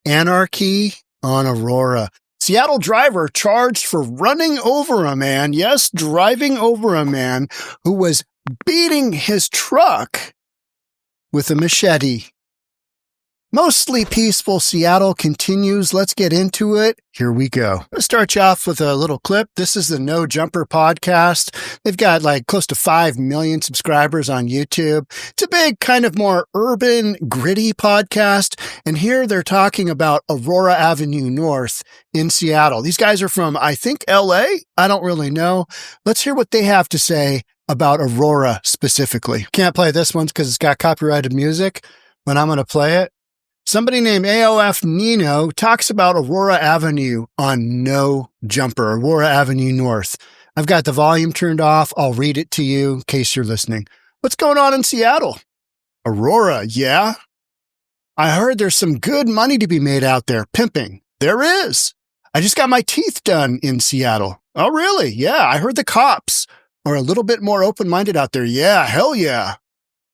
Anarchy on Aurora. Seattle driver charged for running over a man, yes, driving over a man who was beating his truck with a machete. Mostly peaceful Seattle continues. Let's get into it. Here we go. Let's start you off with a little clip. This is the No Jumper podcast. They've got like close to 5 million subscribers on YouTube. It's a big kind of more urban, gritty podcast. And here they're talking about Aurora Avenue North in Seattle. These guys are from, I think, LA. I don't really know. Let's hear what they have to say about Aurora specifically. Can't play this one because it's got copyrighted music, but I'm going to play it. Somebody named AOF Nino talks about Aurora Avenue on No Jumper, Aurora Avenue North. I've got the volume turned off. I'll read it to you in case you're listening. What's going on in Seattle? Aurora, yeah? I heard there's some good money to be made out there, pimping. There is. I just got my teeth done in Seattle. Oh, really? Yeah, I heard the cops are a little bit more open-minded out there. Yeah, hell yeah.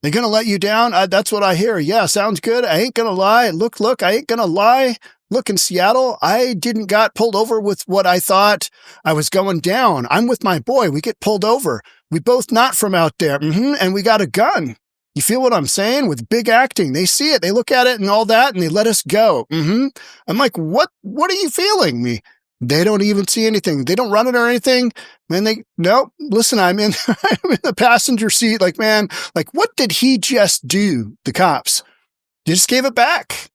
They gonna let you down? That's what I hear. Yeah, sounds good. I ain't gonna lie. Look, I ain't gonna lie. Look, in Seattle, I didn't got pulled over with what I thought I was going down. I'm with my boy. We get pulled over. We both not from out there. And we got a gun. You feel what I'm saying? With big acting. They see it. They look at it and all that, and they let us go. I'm like, what are you feeling me? They don't even see anything. They don't run it or anything. Man, no, listen, I'm in the passenger seat. Like, man, like, what did he just do? The cops. They just gave it back.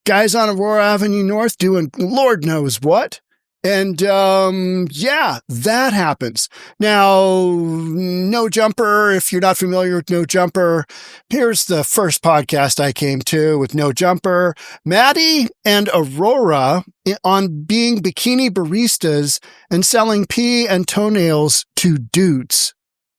Guys on Aurora Avenue North doing Lord knows what. And, yeah, that happens. Now, No Jumper, if you're not familiar with No Jumper, here's the first podcast I came to with No Jumper. Maddie and Aurora on being bikini baristas and selling pee and toenails to dudes.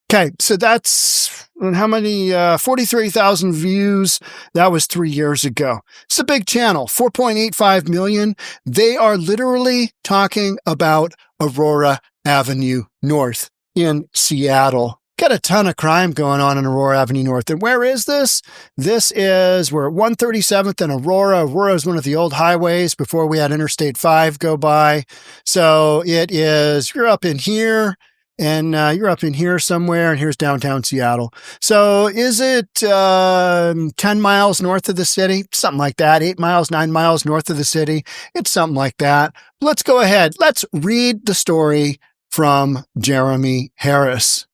Okay, so that's how many? 43,000 views. That was 3 years ago. It's a big channel, 4.85 million. They are literally talking about Aurora Avenue North in Seattle. Got a ton of crime going on in Aurora Avenue North. And where is this? We're at 137th and Aurora. Aurora is one of the old highways before we had Interstate 5 go by. So you're up in here. And you're up in here somewhere, and here's downtown Seattle. So is it 10 miles north of the city? Something like that. 8 miles, 9 miles north of the city. It's something like that. Let's go ahead. Let's read the story from Jeremy Harris.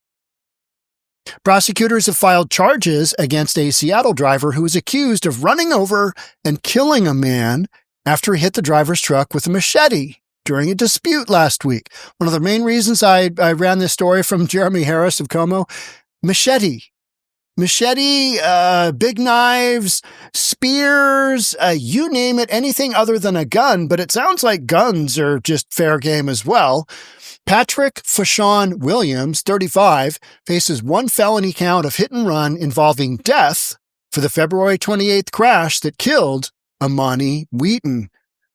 Prosecutors have filed charges against a Seattle driver who was accused of running over and killing a man after he hit the driver's truck with a machete during a dispute last week. One of the main reasons I ran this story from Jeremy Harris of Como, machete, big knives, spears, you name it, anything other than a gun, but it sounds like guns are just fair game as well. Patrick Fashon Williams, 35, faces one felony count of hit and run involving death for the February 28th crash that killed Amani Weaton.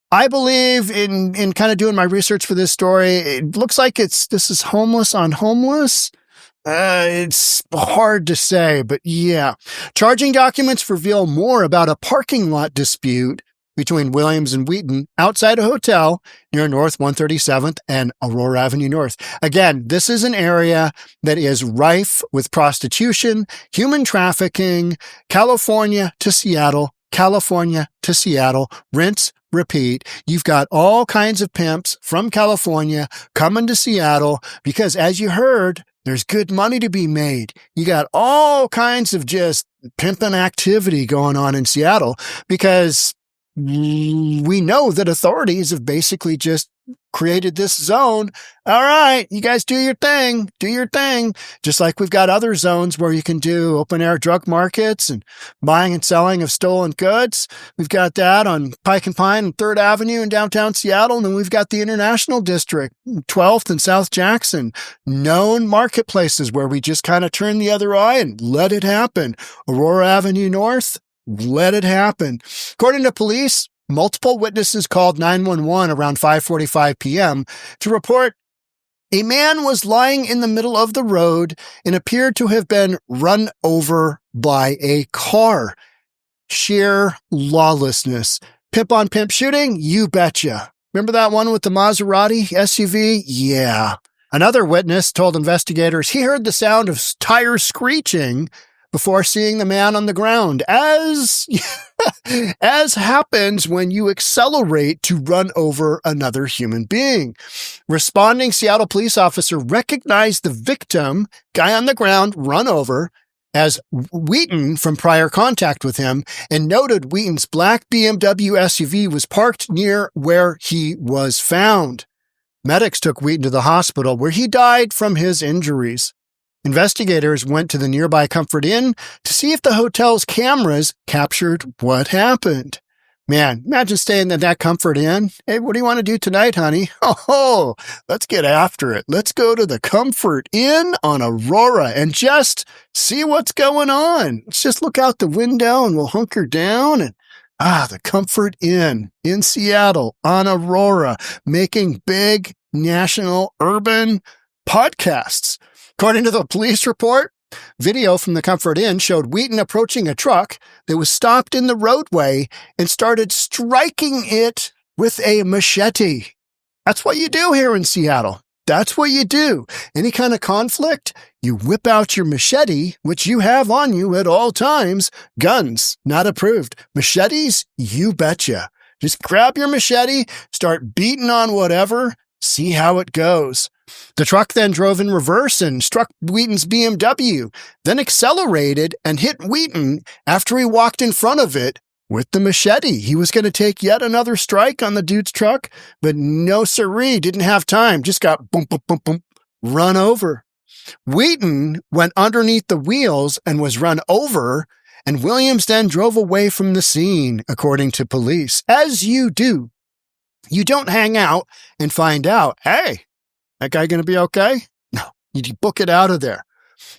I believe in kind of doing my research for this story. It looks like this is homeless on homeless. It's hard to say, but yeah. Charging documents reveal more about a parking lot dispute between Williams and Weaton outside a hotel near North 137th and Aurora Avenue North. Again, this is an area that is rife with prostitution, human trafficking, California to Seattle, rinse, repeat. You've got all kinds of pimps from California coming to Seattle because, as you heard, there's good money to be made. You got all kinds of just pimping activity going on in Seattle because we know that authorities have basically just created this zone. All right, you guys do your thing. Just like we've got other zones where you can do open air drug markets and buying and selling of stolen goods. We've got that on Pike and Pine and 3rd Avenue in downtown Seattle. And then we've got the International District, 12th and South Jackson, known marketplaces where we just kind of turn the other eye and let it happen. Aurora Avenue North, let it happen. According to police, multiple witnesses called 911 around 5:45 p.m. to report a man was lying in the middle of the road and appeared to have been run over by a car. Sheer lawlessness. Pimp on pimp shooting? You betcha. Remember that one with the Maserati SUV? Yeah. Another witness told investigators he heard the sound of tires screeching before seeing the man on the ground, as happens when you accelerate to run over another human being. Responding Seattle police officer recognized the victim, guy on the ground, run over, as Weaton from prior contact with him, and noted Weaton's black BMW SUV was parked near where he was found. Medics took Weaton to the hospital, where he died from his injuries. Investigators went to the nearby Comfort Inn to see if the hotel's cameras captured what happened. Man, imagine staying at that Comfort Inn. Hey, what do you want to do tonight, honey? Oh, let's get after it. Let's go to the Comfort Inn on Aurora and just see what's going on. Let's just look out the window and we'll hunker down and the Comfort Inn in Seattle on Aurora, making big national urban podcasts. According to the police report, video from the Comfort Inn showed Weaton approaching a truck that was stopped in the roadway and started striking it with a machete. That's what you do here in Seattle. That's what you do. Any kind of conflict, you whip out your machete, which you have on you at all times. Guns, not approved. Machetes, you betcha. Just grab your machete, start beating on whatever, see how it goes. The truck then drove in reverse and struck Weaton's BMW, then accelerated and hit Weaton after he walked in front of it with the machete. He was going to take yet another strike on the dude's truck, but no siree, didn't have time, just got boom, boom, boom, boom, run over. Weaton went underneath the wheels and was run over, and Williams then drove away from the scene, according to police. As you do. You don't hang out and find out, hey, that guy going to be okay? No, you book it out of there.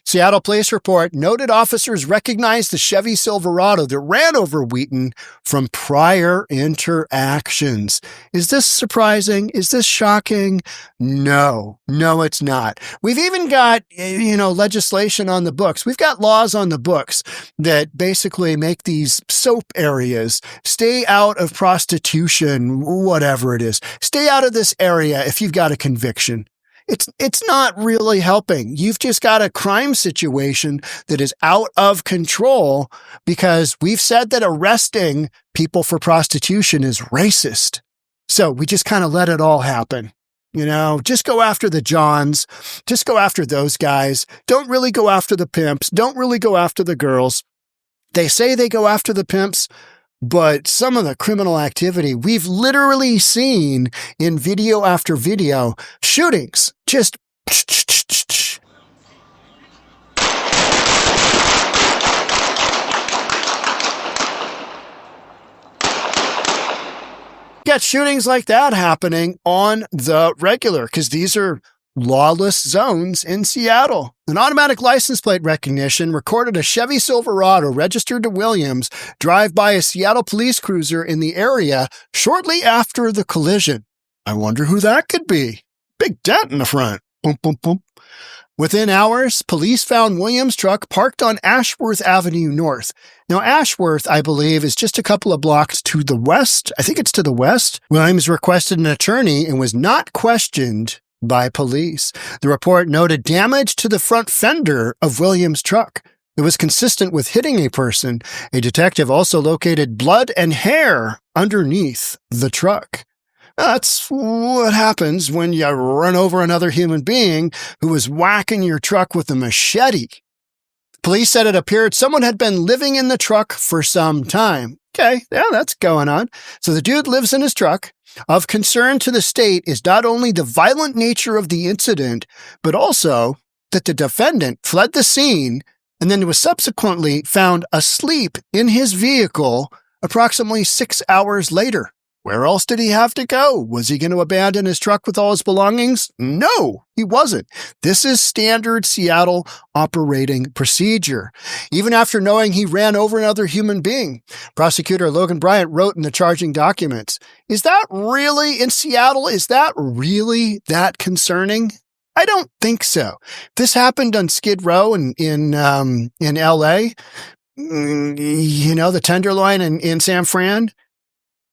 Seattle police report noted officers recognized the Chevy Silverado that ran over Weaton from prior interactions. Is this surprising? Is this shocking? No, it's not. We've even got, legislation on the books. We've got laws on the books that basically make these soap areas stay out of prostitution, whatever it is. Stay out of this area if you've got a conviction. It's not really helping. You've just got a crime situation that is out of control because we've said that arresting people for prostitution is racist. So we just kind of let it all happen. Just go after the Johns. Just go after those guys. Don't really go after the pimps. Don't really go after the girls. They say they go after the pimps, but some of the criminal activity we've literally seen in video after video, shootings, just got shootings like that happening on the regular because these are lawless zones in Seattle. An automatic license plate recognition recorded a Chevy Silverado registered to Williams drive by a Seattle police cruiser in the area shortly after the collision. I wonder who that could be. Big dent in the front. Boom, boom, boom. Within hours, police found Williams' truck parked on Ashworth Avenue North. Now, Ashworth, I believe, is just a couple of blocks to the west. I think it's to the west. Williams requested an attorney and was not questioned by police. The report noted damage to the front fender of Williams' truck. It was consistent with hitting a person. A detective also located blood and hair underneath the truck. That's what happens when you run over another human being who was whacking your truck with a machete. Police said it appeared someone had been living in the truck for some time. Okay, yeah, that's going on. So the dude lives in his truck. Of concern to the state is not only the violent nature of the incident, but also that the defendant fled the scene and then was subsequently found asleep in his vehicle approximately 6 hours later. Where else did he have to go? Was he going to abandon his truck with all his belongings? No, he wasn't. This is standard Seattle operating procedure. Even after knowing he ran over another human being, prosecutor Logan Bryant wrote in the charging documents, is that really in Seattle? Is that really that concerning? I don't think so. This happened on Skid Row in LA, the Tenderloin in San Fran.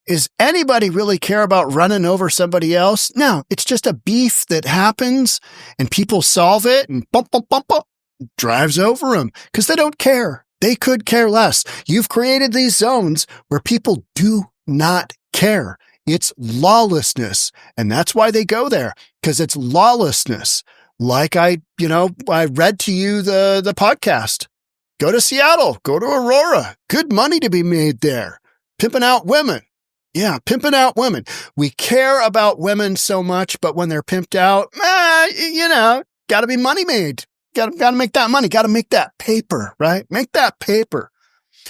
Is anybody really care about running over somebody else? No, it's just a beef that happens and people solve it and bump, bump, bump, bump, drives over them because they don't care. They could care less. You've created these zones where people do not care. It's lawlessness. And that's why they go there, because it's lawlessness. Like I read to you the podcast. Go to Seattle, go to Aurora. Good money to be made there. Pimping out women. Yeah, pimping out women. We care about women so much, but when they're pimped out, got to be money made. Got to make that money. Got to make that paper, right? Make that paper.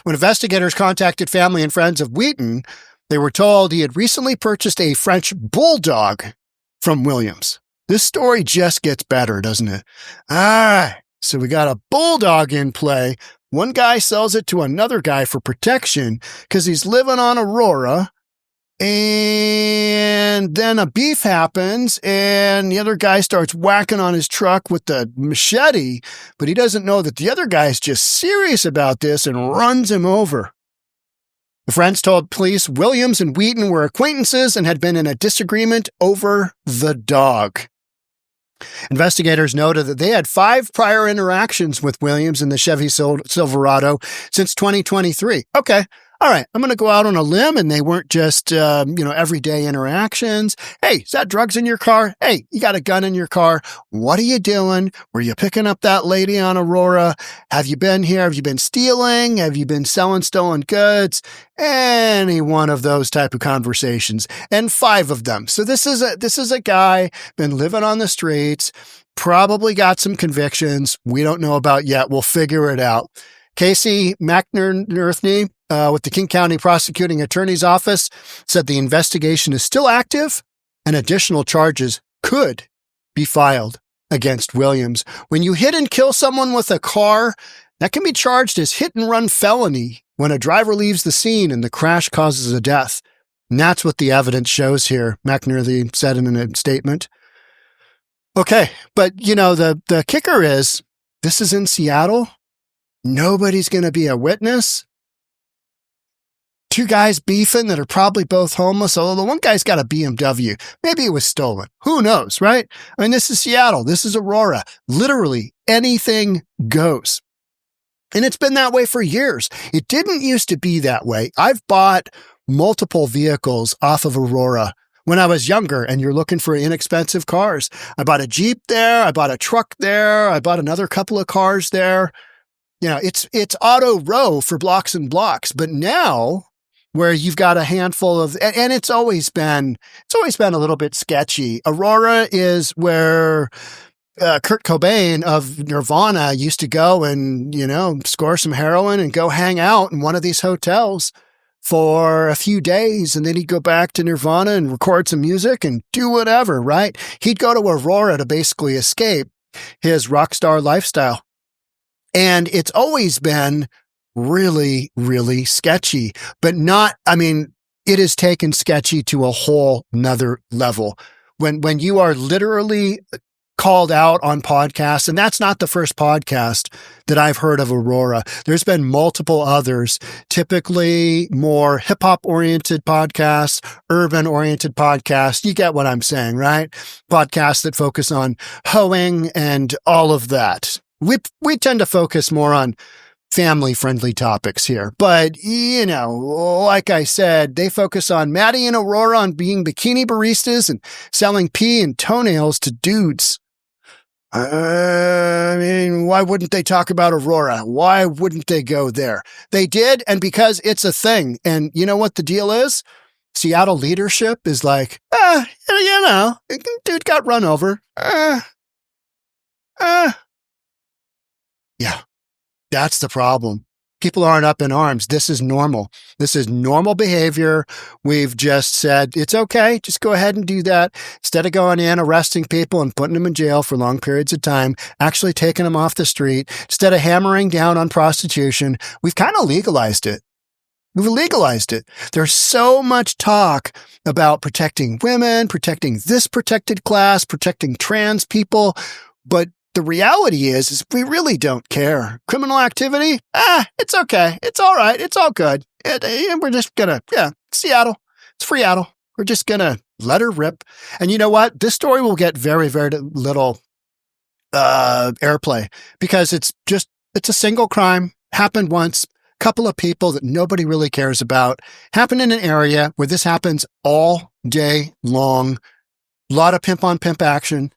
When investigators contacted family and friends of Weaton, they were told he had recently purchased a French Bulldog from Williams. This story just gets better, doesn't it? All right. So we got a Bulldog in play. One guy sells it to another guy for protection because he's living on Aurora. And then a beef happens and the other guy starts whacking on his truck with the machete, but he doesn't know that the other guy is just serious about this and runs him over. The friends told police Williams and Weaton were acquaintances and had been in a disagreement over the dog. Investigators noted that they had 5 prior interactions with Williams in the Chevy Silverado since 2023. Okay. All right, I'm going to go out on a limb, and they weren't just, everyday interactions. Hey, is that drugs in your car? Hey, you got a gun in your car. What are you doing? Were you picking up that lady on Aurora? Have you been here? Have you been stealing? Have you been selling stolen goods? Any one of those type of conversations, and 5 of them. So this is a guy been living on the streets, probably got some convictions we don't know about yet. We'll figure it out. Casey McNerney, with the King County Prosecuting Attorney's Office, said the investigation is still active and additional charges could be filed against Williams. When you hit and kill someone with a car, that can be charged as hit and run felony when a driver leaves the scene and the crash causes a death. And that's what the evidence shows here, McNerney said in a statement. Okay, but the kicker is this is in Seattle. Nobody's going to be a witness. 2 guys beefing that are probably both homeless, although the one guy's got a BMW. Maybe it was stolen. Who knows, right? I mean, this is Seattle. This is Aurora. Literally anything goes. And it's been that way for years. It didn't used to be that way. I've bought multiple vehicles off of Aurora when I was younger, and you're looking for inexpensive cars. I bought a Jeep there. I bought a truck there. I bought another couple of cars there. It's auto row for blocks and blocks. But now, where you've got a handful of, and it's always been a little bit sketchy. Aurora is where Kurt Cobain of Nirvana used to go and, score some heroin and go hang out in one of these hotels for a few days. And then he'd go back to Nirvana and record some music and do whatever, right? He'd go to Aurora to basically escape his rock star lifestyle. And it's always been really, really sketchy, but it has taken sketchy to a whole nother level. When you are literally called out on podcasts, and that's not the first podcast that I've heard of Aurora. There's been multiple others, typically more hip hop oriented podcasts, urban oriented podcasts. You get what I'm saying, right? Podcasts that focus on hoeing and all of that. We tend to focus more on family-friendly topics here. But, like I said, they focus on Maddie and Aurora on being bikini baristas and selling pee and toenails to dudes. Why wouldn't they talk about Aurora? Why wouldn't they go there? They did, and because it's a thing. And you know what the deal is? Seattle leadership is like, dude got run over. Yeah, that's the problem. People aren't up in arms. This is normal. This is normal behavior. We've just said, it's okay. Just go ahead and do that. Instead of going in, arresting people and putting them in jail for long periods of time, actually taking them off the street, instead of hammering down on prostitution, we've kind of legalized it. We've legalized it. There's so much talk about protecting women, protecting this protected class, protecting trans people, but the reality is we really don't care. Criminal activity? It's okay. It's all right. It's all good. We're just Seattle. It's Seattle. We're just going to let her rip. And you know what? This story will get very, very little airplay because it's a single crime, happened once, couple of people that nobody really cares about, happened in an area where this happens all day long. A lot of pimp on pimp action.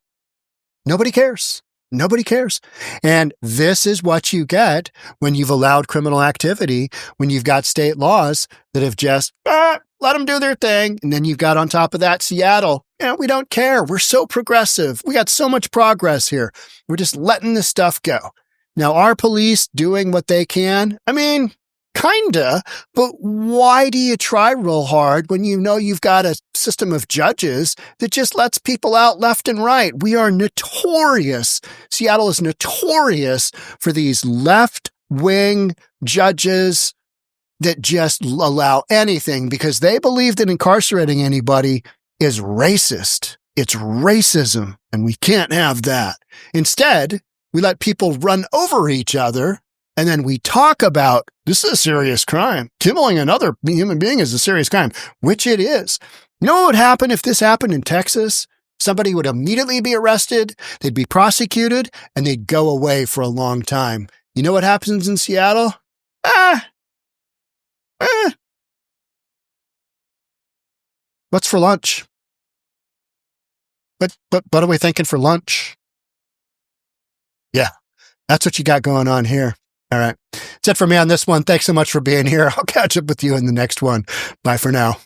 Nobody cares. Nobody cares. And this is what you get when you've allowed criminal activity, when you've got state laws that have just, let them do their thing. And then you've got on top of that, Seattle. We don't care. We're so progressive. We got so much progress here. We're just letting this stuff go. Now, are police doing what they can? I mean, kinda, but why do you try real hard when you know you've got a system of judges that just lets people out left and right? We are notorious. Seattle is notorious for these left-wing judges that just allow anything because they believe that incarcerating anybody is racist. It's racism, and we can't have that. Instead, we let people run over each other, and then we talk about, this is a serious crime. Killing another human being is a serious crime, which it is. You know what would happen if this happened in Texas? Somebody would immediately be arrested, they'd be prosecuted, and they'd go away for a long time. You know what happens in Seattle? What's for lunch? What are we thinking for lunch? Yeah, that's what you got going on here. All right. That's it for me on this one. Thanks so much for being here. I'll catch up with you in the next one. Bye for now.